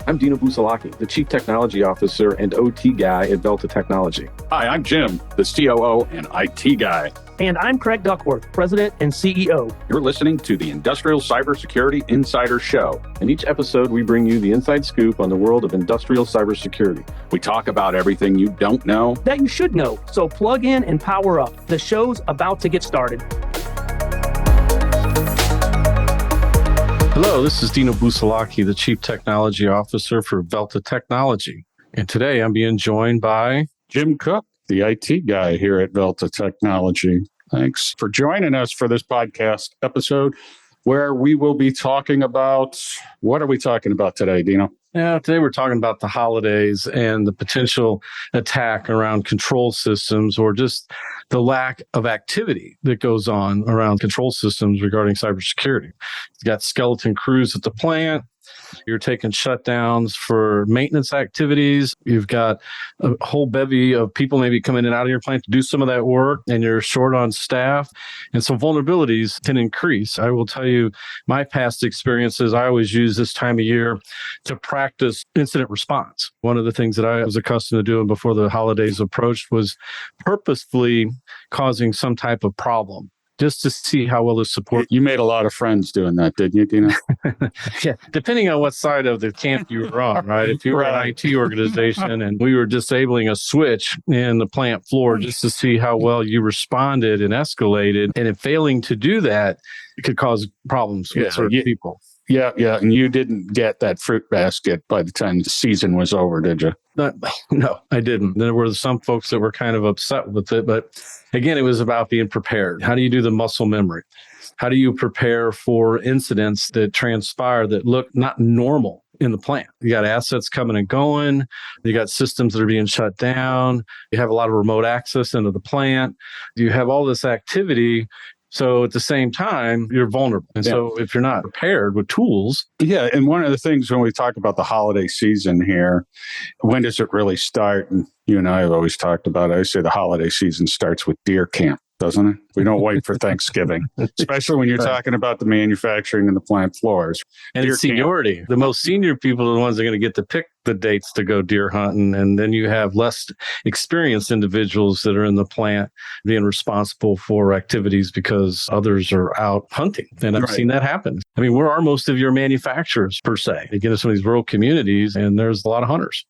I'm Dino Busalachi, the Chief Technology Officer and OT guy at Velta Technology. Hi, I'm Jim, the COO and IT guy. And I'm Craig Duckworth, President and CEO. You're listening to the Industrial Cybersecurity Insider Show. In each episode, we bring you the inside scoop on the world of industrial cybersecurity. We talk about everything you don't know that you should know. So plug in and power up. The show's about to get started. Hello, this is Dino Busalachi, the Chief Technology Officer for Velta Technology. And today I'm being joined by Jim Cook, the IT guy here at Velta Technology. Thanks for joining us for this podcast episode where we will be talking about, what are we talking about today, Dino? Yeah, today we're talking about the holidays and the potential attack around control systems or just the lack of activity that goes on around control systems regarding cybersecurity. You've got skeleton crews at the plant. You're taking shutdowns for maintenance activities. You've got a whole bevy of people maybe coming in and out of your plant to do some of that work, and you're short on staff. And so vulnerabilities can increase. I will tell you my past experiences, I always use this time of year to practice incident response. One of the things that I was accustomed to doing before the holidays approached was purposefully causing some type of problem, just to see how well the support. You made a lot of friends doing that, didn't you, Dino? Yeah, depending on what side of the camp you were on, right? If you were an IT organization and we were disabling a switch in the plant floor just to see how well you responded and escalated, and in failing to do that, it could cause problems with certain people. Yeah. And you didn't get that fruit basket by the time the season was over, did you? No, I didn't. There were some folks that were kind of upset with it. But again, it was about being prepared. How do you do the muscle memory? How do you prepare for incidents that transpire that look not normal in the plant? You got assets coming and going. You got systems that are being shut down. You have a lot of remote access into the plant. You have all this activity. So at the same time, you're vulnerable. And so if you're not prepared with tools. Yeah. And one of the things when we talk about the holiday season here, when does it really start? And you and I have always talked about it. I say the holiday season starts with deer camp, doesn't it? We don't wait for Thanksgiving, especially when you're talking about the manufacturing and the plant floors. And it's seniority. The most senior people are the ones that are going to get to pick the dates to go deer hunting. And then you have less experienced individuals that are in the plant being responsible for activities because others are out hunting. And I've seen that happen. I mean, where are most of your manufacturers per se? You get into some of these rural communities and there's a lot of hunters.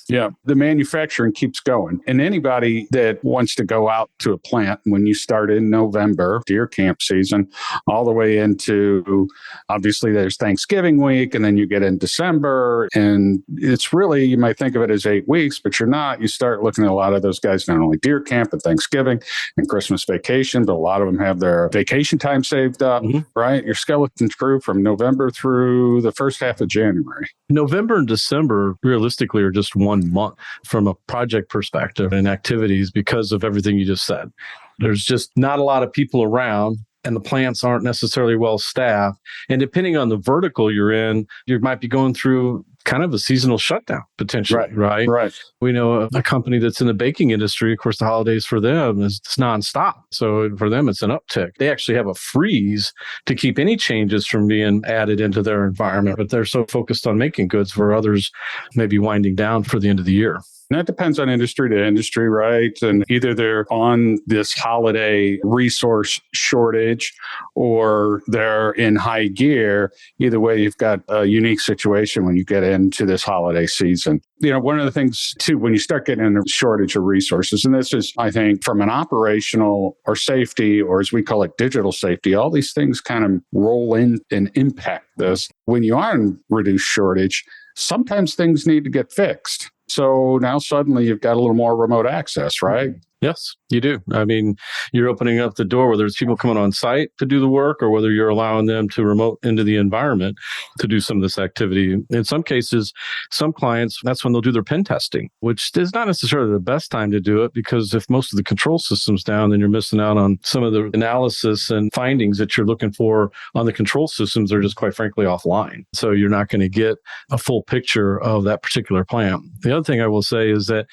Yeah, the manufacturing keeps going. And anybody that wants to go out to a plant when you start in November, deer camp season, all the way into, obviously there's Thanksgiving week, and then you get in December. And it's really, you might think of it as 8 weeks, but you're not. You start looking at a lot of those guys, not only deer camp and Thanksgiving and Christmas vacation, but a lot of them have their vacation time saved up, right? Your skeleton crew from November through the first half of January. November and December, realistically, are just 1 month from a project perspective and activities because of everything you just said. There's just not a lot of people around and the plants aren't necessarily well staffed. And depending on the vertical you're in, you might be going through kind of a seasonal shutdown potentially, right? We know a company that's in the baking industry, of course, the holidays for them is nonstop. So for them, it's an uptick. They actually have a freeze to keep any changes from being added into their environment, but they're so focused on making goods where others may be winding down for the end of the year. And that depends on industry to industry, right? And either they're on this holiday resource shortage or they're in high gear. Either way, you've got a unique situation when you get into this holiday season. You know, one of the things, too, when you start getting in a shortage of resources, and this is, I think, from an operational or safety, or as we call it, digital safety, all these things kind of roll in and impact this. When you are in reduced shortage, sometimes things need to get fixed. So now suddenly you've got a little more remote access, right? Yes, you do. I mean, you're opening up the door, whether it's people coming on site to do the work or whether you're allowing them to remote into the environment to do some of this activity. In some cases, some clients, that's when they'll do their pen testing, which is not necessarily the best time to do it because if most of the control system's down, then you're missing out on some of the analysis and findings that you're looking for on the control systems. They're just quite frankly offline. So you're not going to get a full picture of that particular plant. The other thing I will say is that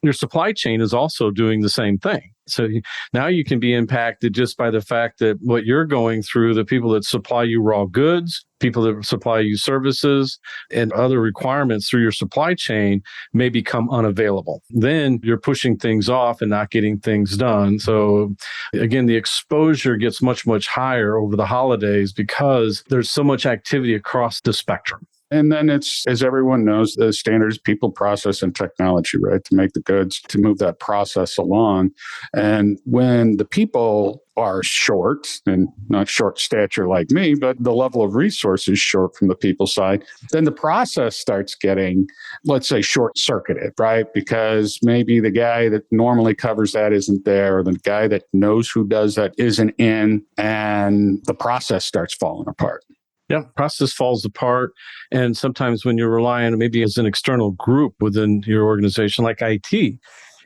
your supply chain is also doing the same thing. So now you can be impacted just by the fact that what you're going through, the people that supply you raw goods, people that supply you services, and other requirements through your supply chain may become unavailable. Then you're pushing things off and not getting things done. So again, the exposure gets much, much higher over the holidays because there's so much activity across the spectrum. And then it's, as everyone knows, the standards, people, process, and technology, right? To make the goods, to move that process along. And when the people are short, and not short stature like me, but the level of resources short from the people side, then the process starts getting, let's say, short circuited, right? Because maybe the guy that normally covers that isn't there, or the guy that knows who does that isn't in, and the process starts falling apart. Yeah, process falls apart. And sometimes when you're relying maybe as an external group within your organization, like IT,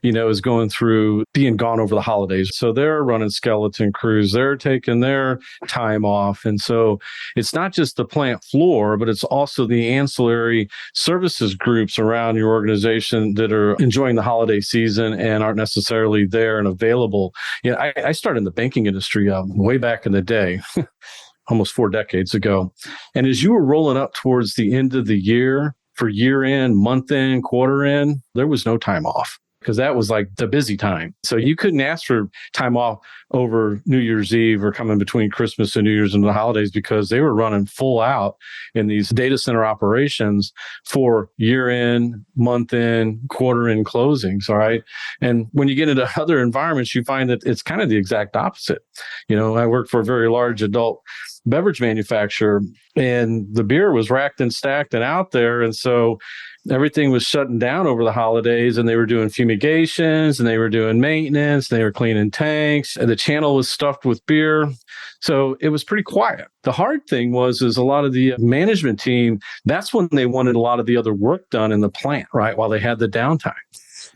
is going through being gone over the holidays. So they're running skeleton crews, they're taking their time off. And so it's not just the plant floor, but it's also the ancillary services groups around your organization that are enjoying the holiday season and aren't necessarily there and available. I started in the banking industry way back in the day. Almost 4 decades ago. And as you were rolling up towards the end of the year for year end, month end, quarter end, there was no time off because that was like the busy time. So you couldn't ask for time off over New Year's Eve or coming between Christmas and New Year's and the holidays because they were running full out in these data center operations for year end, month end, quarter end closings. All right. And when you get into other environments, you find that it's kind of the exact opposite. I worked for a very large adult beverage manufacturer, and the beer was racked and stacked and out there. And so everything was shutting down over the holidays, and they were doing fumigations and they were doing maintenance, and they were cleaning tanks, and the channel was stuffed with beer. So it was pretty quiet. The hard thing is a lot of the management team, that's when they wanted a lot of the other work done in the plant, right? While they had the downtime.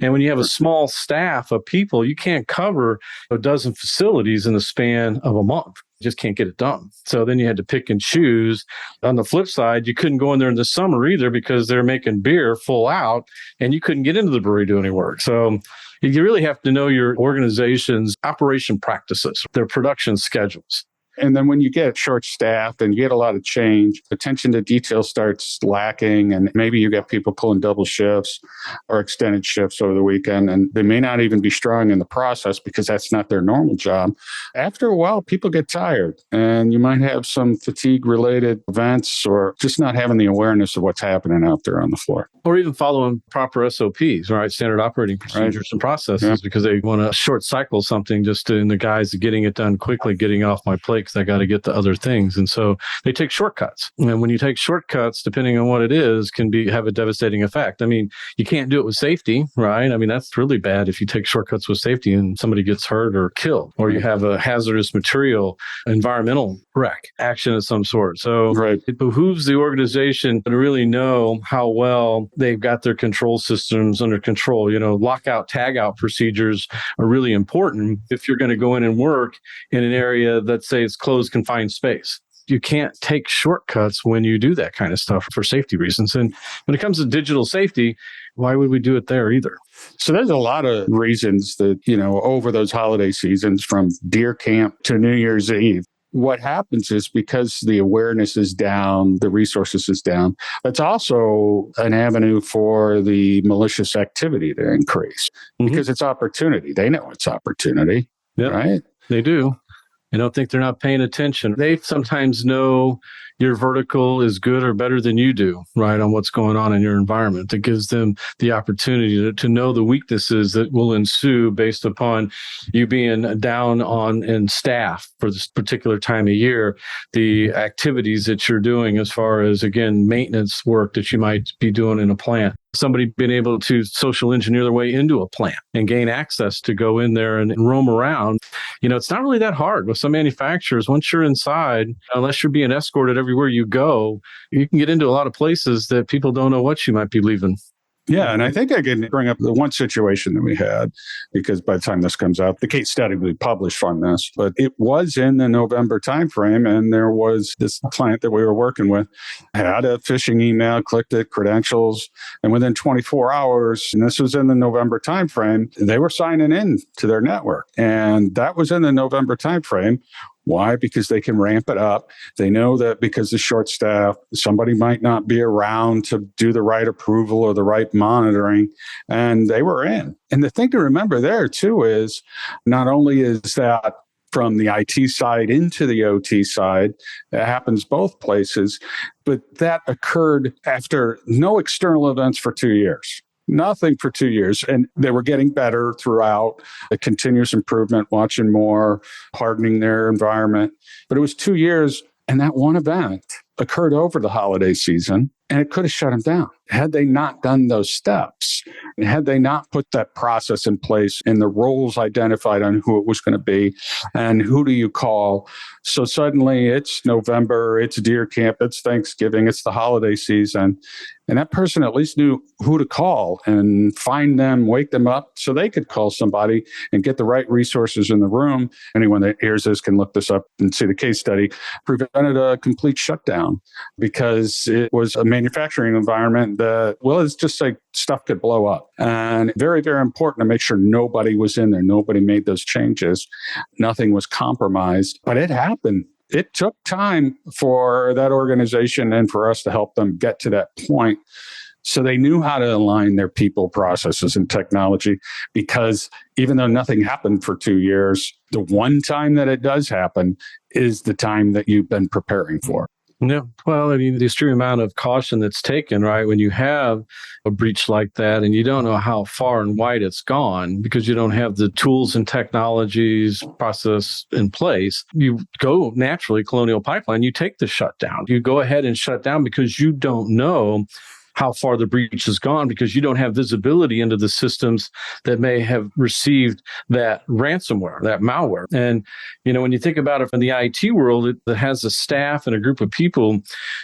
And when you have a small staff of people, you can't cover a dozen facilities in the span of a month. You just can't get it done. So then you had to pick and choose. On the flip side, you couldn't go in there in the summer either because they're making beer full out and you couldn't get into the brewery to do any work. So you really have to know your organization's operation practices, their production schedules. And then when you get short-staffed and you get a lot of change, attention to detail starts lacking, and maybe you got people pulling double shifts or extended shifts over the weekend, and they may not even be strong in the process because that's not their normal job. After a while, people get tired, and you might have some fatigue-related events or just not having the awareness of what's happening out there on the floor. Or even following proper SOPs, right? Standard operating procedures and processes, because they want to short cycle something just in the guise of getting it done quickly, getting off my plate because I got to get to other things. And so they take shortcuts. And when you take shortcuts, depending on what it is, can have a devastating effect. I mean, you can't do it with safety, right? I mean, that's really bad if you take shortcuts with safety and somebody gets hurt or killed, or you have a hazardous material, environmental wreck, action of some sort. So It behooves the organization to really know how well they've got their control systems under control. Lockout, tagout procedures are really important if you're going to go in and work in an area that, say, it's closed, confined space. You can't take shortcuts when you do that kind of stuff for safety reasons. And when it comes to digital safety, why would we do it there either? So there's a lot of reasons that, over those holiday seasons, from deer camp to New Year's Eve, what happens is because the awareness is down, the resources is down, it's also an avenue for the malicious activity to increase because it's opportunity. They know it's opportunity, right? They do. I don't think they're not paying attention. They sometimes know your vertical is good or better than you do, right, on what's going on in your environment. It gives them the opportunity to know the weaknesses that will ensue based upon you being down on in staff for this particular time of year, the activities that you're doing as far as, again, maintenance work that you might be doing in a plant. Somebody being able to social engineer their way into a plant and gain access to go in there and roam around. It's not really that hard with some manufacturers. Once you're inside, unless you're being escorted everywhere you go, you can get into a lot of places that people don't know what you might be leaving. Yeah, and I think I can bring up the one situation that we had, because by the time this comes out, the case study will be published on this, but it was in the November timeframe, and there was this client that we were working with had a phishing email, clicked it, credentials, and within 24 hours, and this was in the November timeframe, they were signing in to their network, and that was in the November timeframe. Why? Because they can ramp it up. They know that because of short staff, somebody might not be around to do the right approval or the right monitoring, and they were in. And the thing to remember there too is not only is that from the IT side into the OT side, it happens both places, but that occurred after no external events for 2 years. Nothing for 2 years. And they were getting better throughout, a continuous improvement, watching more, hardening their environment. But it was 2 years, and that one event occurred over the holiday season, and it could have shut them down. Had they not done those steps, and had they not put that process in place and the roles identified on who it was going to be and who do you call. So suddenly it's November, it's deer camp, it's Thanksgiving, it's the holiday season. And that person at least knew who to call and find them, wake them up so they could call somebody and get the right resources in the room. Anyone that hears this can look this up and see the case study. Prevented a complete shutdown because it was a manufacturing environment that, well, it's just like stuff could blow up. And very, very important to make sure nobody was in there. Nobody made those changes. Nothing was compromised, but it happened. It took time for that organization and for us to help them get to that point. So they knew how to align their people, processes, and technology, because even though nothing happened for 2 years, the one time that it does happen is the time that you've been preparing for. Yeah. Well, I mean, the extreme amount of caution that's taken, right? When you have a breach like that and you don't know how far and wide it's gone because you don't have the tools and technologies process in place, you go naturally Colonial Pipeline, you take the shutdown. You go ahead and shut down because you don't know how far the breach has gone, because you don't have visibility into the systems that may have received that ransomware, that malware. And, you know, when you think about it in the IT world, it has a staff and a group of people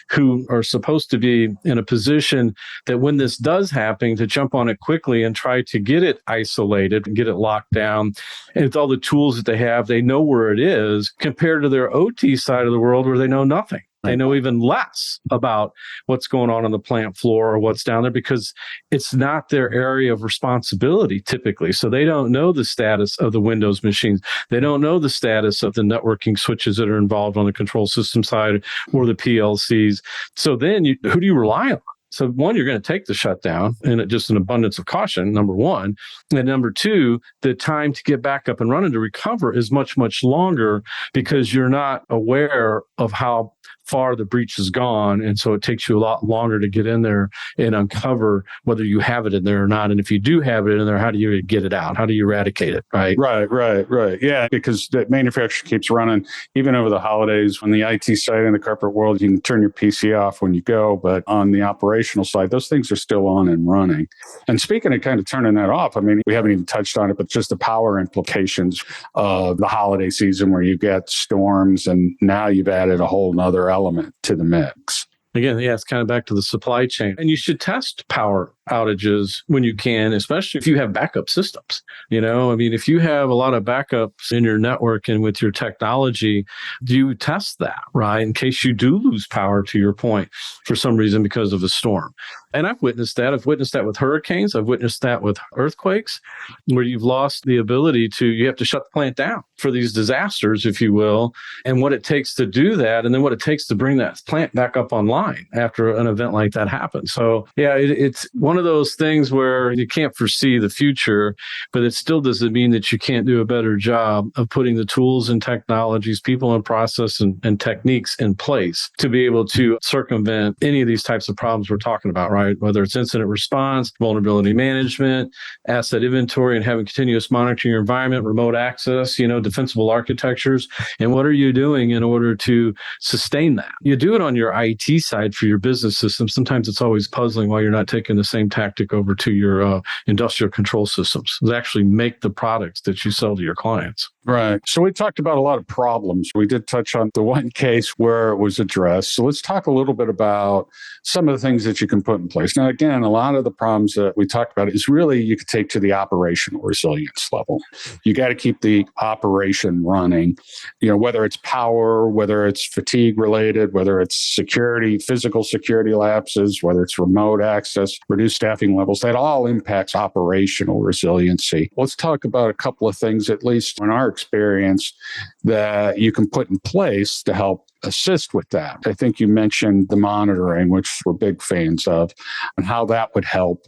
who are supposed to be in a position that when this does happen, to jump on it quickly and try to get it isolated and get it locked down. And with all the tools that they have, they know where it is, compared to their OT side of the world where they know nothing. They know even less about what's going on the plant floor or what's down there because it's not their area of responsibility typically. So they don't know the status of the Windows machines. They don't know the status of the networking switches that are involved on the control system side or the PLCs. So then who do you rely on? So one, you're going to take the shutdown and just an abundance of caution, number one. And number two, the time to get back up and running to recover is much, much longer because you're not aware of how far the breach has gone. And so it takes you a lot longer to get in there and uncover whether you have it in there or not. And if you do have it in there, how do you get it out? How do you eradicate it? Right. Right. Yeah, because the manufacturer keeps running even over the holidays. On the IT side in the corporate world, you can turn your PC off when you go, but on the operational side, those things are still on and running. And speaking of kind of turning that off, I mean, we haven't even touched on it, but just the power implications of the holiday season where you get storms and now you've added a whole nother element to the mix. Again, yeah, it's kind of back to the supply chain. And you should test power outages when you can, especially if you have backup systems. You know, I mean, if you have a lot of backups in your network and with your technology, do you test that, right? In case you do lose power, to your point, for some reason because of a storm. And I've witnessed that. I've witnessed that with hurricanes. I've witnessed that with earthquakes, where you've lost the ability you have to shut the plant down for these disasters, if you will, and what it takes to do that, and then what it takes to bring that plant back up online after an event like that happens. So yeah, it's one of those things where you can't foresee the future, but it still doesn't mean that you can't do a better job of putting the tools and technologies, people and process and techniques in place to be able to circumvent any of these types of problems we're talking about, right? Whether it's incident response, vulnerability management, asset inventory, and having continuous monitoring your environment, remote access, defensible architectures. And what are you doing in order to sustain that? You do it on your IT side for your business system. Sometimes it's always puzzling why you're not taking the same tactic over to your industrial control systems. They actually make the products that you sell to your clients. Right. So we talked about a lot of problems. We did touch on the one case where it was addressed. So let's talk a little bit about some of the things that you can put in place. Now, again, a lot of the problems that we talked about is really you could take to the operational resilience level. You got to keep the operation running, whether it's power, whether it's fatigue related, whether it's security, physical security lapses, whether it's remote access, reduced staffing levels, that all impacts operational resiliency. Let's talk about a couple of things, at least in our experience, that you can put in place to help assist with that. I think you mentioned the monitoring, which we're big fans of, and how that would help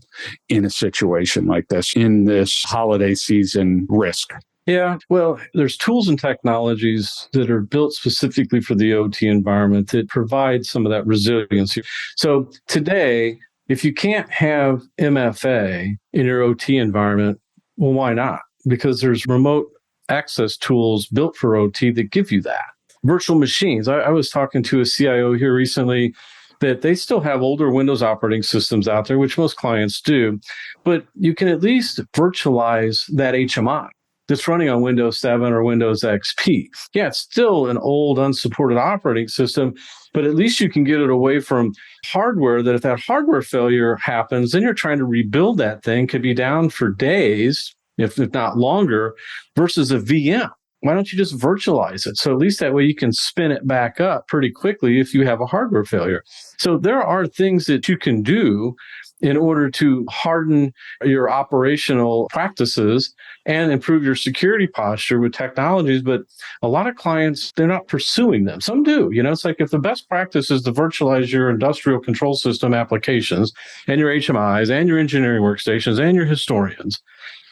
in a situation like this, in this holiday season risk. Yeah, well, there's tools and technologies that are built specifically for the OT environment that provide some of that resiliency. So today, if you can't have MFA in your OT environment, well, why not? Because there's remote access tools built for OT that give you that. Virtual machines. I was talking to a CIO here recently that they still have older Windows operating systems out there, which most clients do, but you can at least virtualize that HMI that's running on Windows 7 or Windows XP. Yeah, it's still an old unsupported operating system, but at least you can get it away from hardware that if that hardware failure happens, then you're trying to rebuild that thing, could be down for days, if not longer, versus a VM. Why don't you just virtualize it? So at least that way you can spin it back up pretty quickly if you have a hardware failure. So there are things that you can do in order to harden your operational practices and improve your security posture with technologies. But a lot of clients, they're not pursuing them. Some do. It's like if the best practice is to virtualize your industrial control system applications and your HMIs and your engineering workstations and your historians,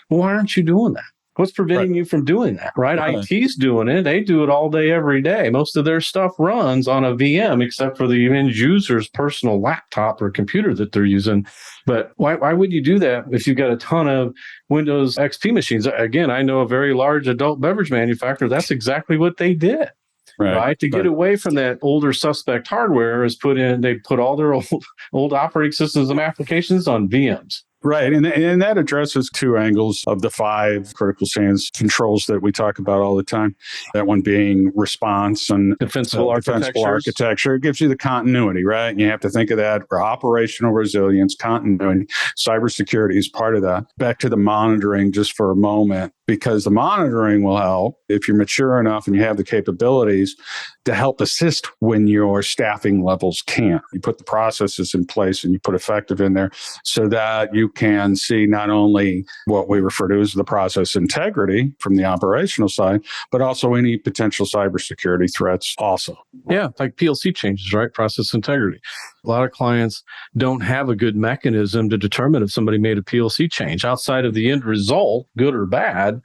well, why aren't you doing that? What's preventing you from doing that, right? IT's doing it. They do it all day, every day. Most of their stuff runs on a VM, except for the end user's personal laptop or computer that they're using. But why would you do that if you've got a ton of Windows XP machines? Again, I know a very large adult beverage manufacturer. That's exactly what they did. Right. To get away from that older suspect hardware they put all their old operating systems and applications on VMs. Right. And that addresses two angles of the 5 critical stance controls that we talk about all the time. That one being response and defensible architecture. It gives you the continuity, right? And you have to think of that for operational resilience, continuity. Cybersecurity is part of that. Back to the monitoring just for a moment, because the monitoring will help if you're mature enough and you have the capabilities to help assist when your staffing levels can't. You put the processes in place and you put effective in there so that you can see not only what we refer to as the process integrity from the operational side, but also any potential cybersecurity threats also. Yeah, like PLC changes, right? Process integrity. A lot of clients don't have a good mechanism to determine if somebody made a PLC change outside of the end result, good or bad,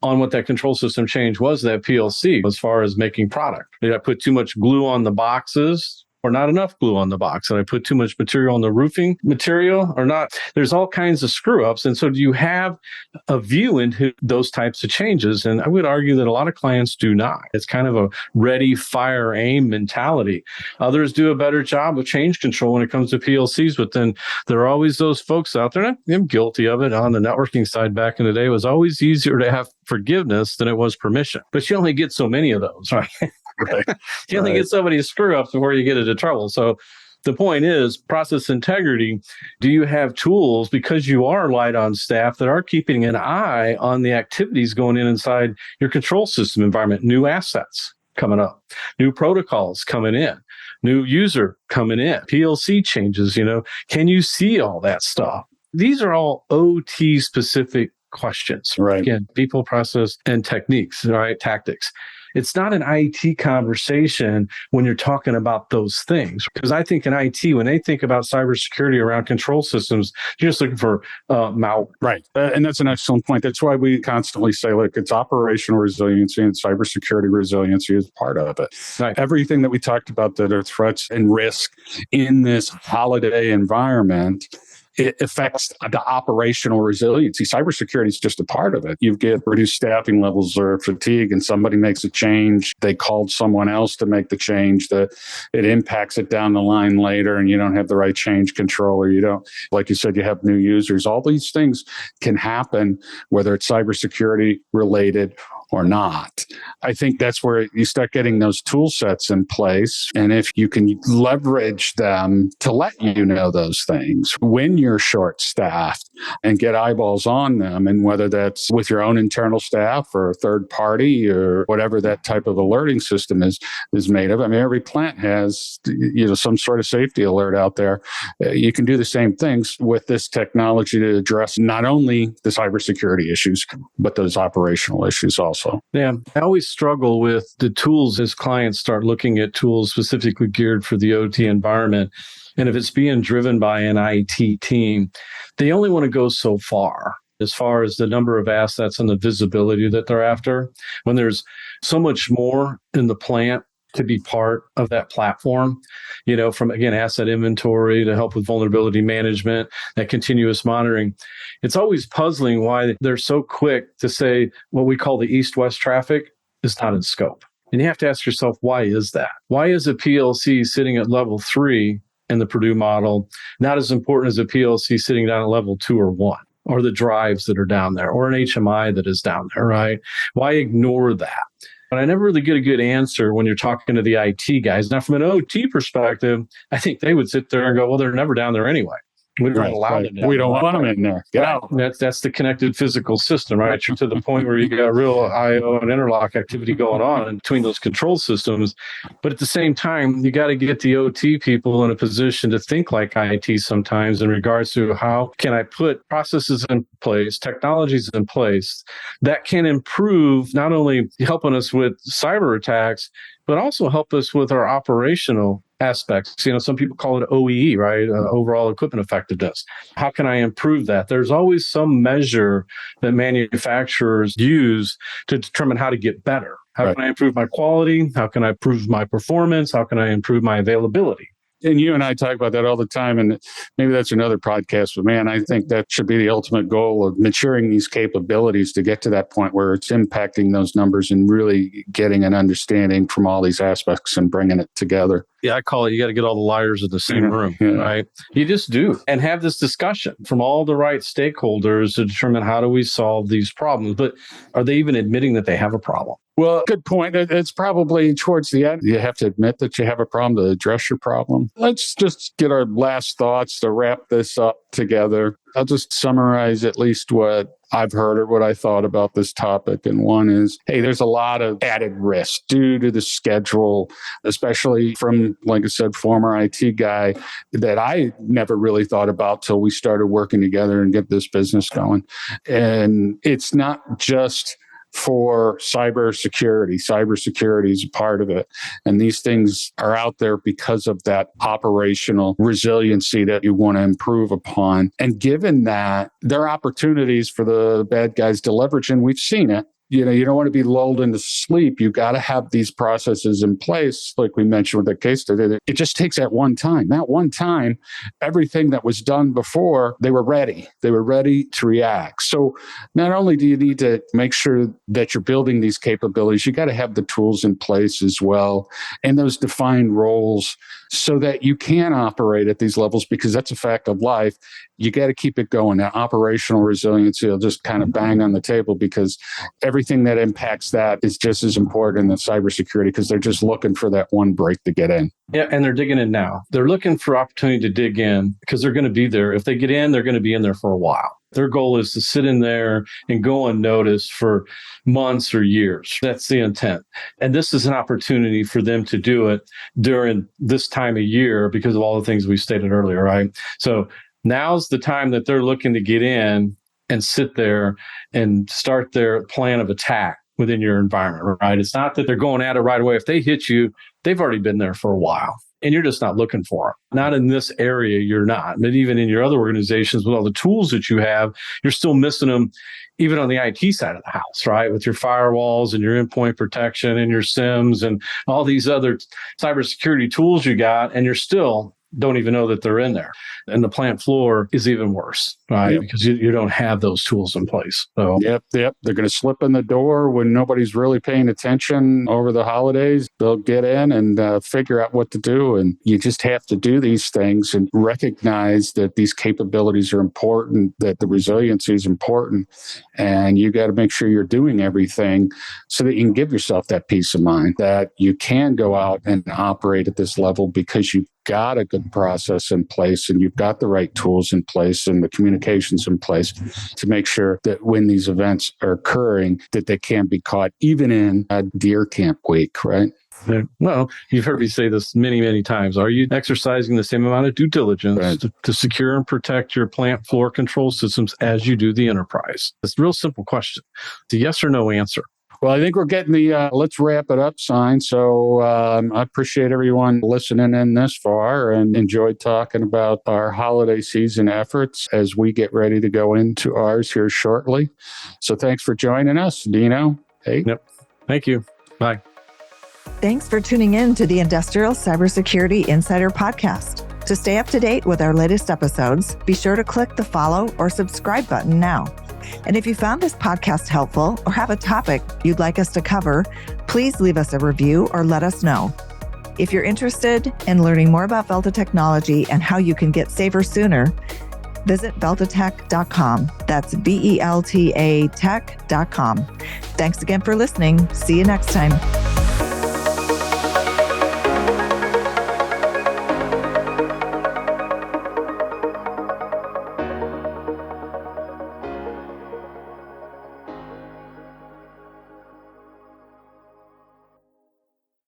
on what that control system change was, that PLC, as far as making product. Did I put too much glue on the boxes or not enough glue on the box? Did I put too much material on the roofing material or not? There's all kinds of screw ups. And so do you have a view into those types of changes? And I would argue that a lot of clients do not. It's kind of a ready, fire, aim mentality. Others do a better job of change control when it comes to PLCs, but then there are always those folks out there, and I'm guilty of it on the networking side back in the day. It was always easier to have forgiveness than it was permission. But you only get so many of those, right? Right. You only get so many screw-ups before you get into trouble. So the point is, process integrity, do you have tools, because you are light on staff, that are keeping an eye on the activities going inside your control system environment? New assets coming up, new protocols coming in, new user coming in, PLC changes, can you see all that stuff? These are all OT specific questions. Right. Again, people, process, and techniques, right? Tactics. It's not an IT conversation when you're talking about those things. Because I think in IT, when they think about cybersecurity around control systems, you're just looking for malware. Right. And that's an excellent point. That's why we constantly say, look, it's operational resiliency and cybersecurity resiliency is part of it. Right. Everything that we talked about that are threats and risk in this holiday environment, it affects the operational resiliency. Cybersecurity is just a part of it. You get reduced staffing levels or fatigue, and somebody makes a change. They called someone else to make the change. That it impacts it down the line later, and you don't have the right change control, or you don't, like you said, you have new users. All these things can happen, whether it's cybersecurity related or not. I think that's where you start getting those tool sets in place. And if you can leverage them to let you know those things when you're short staffed and get eyeballs on them, and whether that's with your own internal staff or a third party or whatever that type of alerting system is made of. I mean, every plant has, some sort of safety alert out there. You can do the same things with this technology to address not only the cybersecurity issues, but those operational issues also. Yeah, I always struggle with the tools as clients start looking at tools specifically geared for the OT environment. And if it's being driven by an IT team, they only want to go so far as the number of assets and the visibility that they're after, when there's so much more in the plant to be part of that platform, from, again, asset inventory to help with vulnerability management, that continuous monitoring. It's always puzzling why they're so quick to say what we call the east-west traffic is not in scope. And you have to ask yourself, why is that? Why is a PLC sitting at level 3 in the Purdue model not as important as a PLC sitting down at level 2 or 1? Or the drives that are down there, or an HMI that is down there, right? Why ignore that? But I never really get a good answer when you're talking to the IT guys. Now, from an OT perspective, I think they would sit there and go, well, they're never down there anyway. We don't allow them. We don't want them in there. Get out. That's the connected physical system, right? You're to the point where you got real IO and interlock activity going on in between those control systems. But at the same time, you got to get the OT people in a position to think like IT sometimes in regards to how can I put processes in place, technologies in place that can improve not only helping us with cyber attacks, but also help us with our operational aspects. Some people call it OEE, right? Overall equipment effectiveness. How can I improve that? There's always some measure that manufacturers use to determine how to get better. How can I improve my quality? How can I improve my performance? How can I improve my availability? And you and I talk about that all the time, and maybe that's another podcast, but man, I think that should be the ultimate goal of maturing these capabilities to get to that point where it's impacting those numbers and really getting an understanding from all these aspects and bringing it together. Yeah, I call it, you got to get all the liars in the same room, right? You just do. And have this discussion from all the right stakeholders to determine how do we solve these problems. But are they even admitting that they have a problem? Well, good point. It's probably towards the end. You have to admit that you have a problem to address your problem. Let's just get our last thoughts to wrap this up together. I'll just summarize at least what I've heard or what I thought about this topic. And one is, hey, there's a lot of added risk due to the schedule, especially from, like I said, former IT guy that I never really thought about till we started working together and get this business going. And it's not just for cybersecurity. Cybersecurity is a part of it. And these things are out there because of that operational resiliency that you want to improve upon. And given that, there are opportunities for the bad guys to leverage, and we've seen it. You don't want to be lulled into sleep. You got to have these processes in place, like we mentioned with the case study. It just takes that one time. That one time, everything that was done before, they were ready. They were ready to react. So not only do you need to make sure that you're building these capabilities, you got to have the tools in place as well, and those defined roles so that you can operate at these levels, because that's a fact of life. You got to keep it going. That operational resiliency will just kind of bang on the table, because everything that impacts that is just as important in cybersecurity, because they're just looking for that one break to get in. Yeah, and they're digging in now. They're looking for opportunity to dig in because they're going to be there. If they get in, they're going to be in there for a while. Their goal is to sit in there and go unnoticed for months or years. That's the intent. And this is an opportunity for them to do it during this time of year because of all the things we stated earlier, right? So now's the time that they're looking to get in and sit there and start their plan of attack within your environment, right? It's not that they're going at it right away. If they hit you, they've already been there for a while, and you're just not looking for them. Not in this area, you're not. But even in your other organizations, with all the tools that you have, you're still missing them, even on the IT side of the house, right? With your firewalls and your endpoint protection and your SIMs and all these other cybersecurity tools you got, and you're still don't even know that they're in there. And the plant floor is even worse, right? Yep. Because you don't have those tools in place. So Yep. They're going to slip in the door when nobody's really paying attention over the holidays. They'll get in and figure out what to do. And you just have to do these things and recognize that these capabilities are important, that the resiliency is important. And you got to make sure you're doing everything so that you can give yourself that peace of mind that you can go out and operate at this level because you've got a good process in place and you've got the right tools in place and the communications in place to make sure that when these events are occurring, that they can be caught even in a deer camp week, right? well, you've heard me say this many, many times. Are you exercising the same amount of due diligence to secure and protect your plant floor control systems as you do the enterprise? It's a real simple question. It's a yes or no answer. Well, I think we're getting the let's wrap it up sign. So I appreciate everyone listening in this far and enjoyed talking about our holiday season efforts as we get ready to go into ours here shortly. So thanks for joining us, Dino. Hey. Yep. Thank you. Bye. Thanks for tuning in to the Industrial Cybersecurity Insider Podcast. To stay up to date with our latest episodes, be sure to click the follow or subscribe button now. And if you found this podcast helpful or have a topic you'd like us to cover, please leave us a review or let us know. If you're interested in learning more about Velta Technology and how you can get safer sooner, visit veltatech.com. That's BELTA tech.com. Thanks again for listening. See you next time.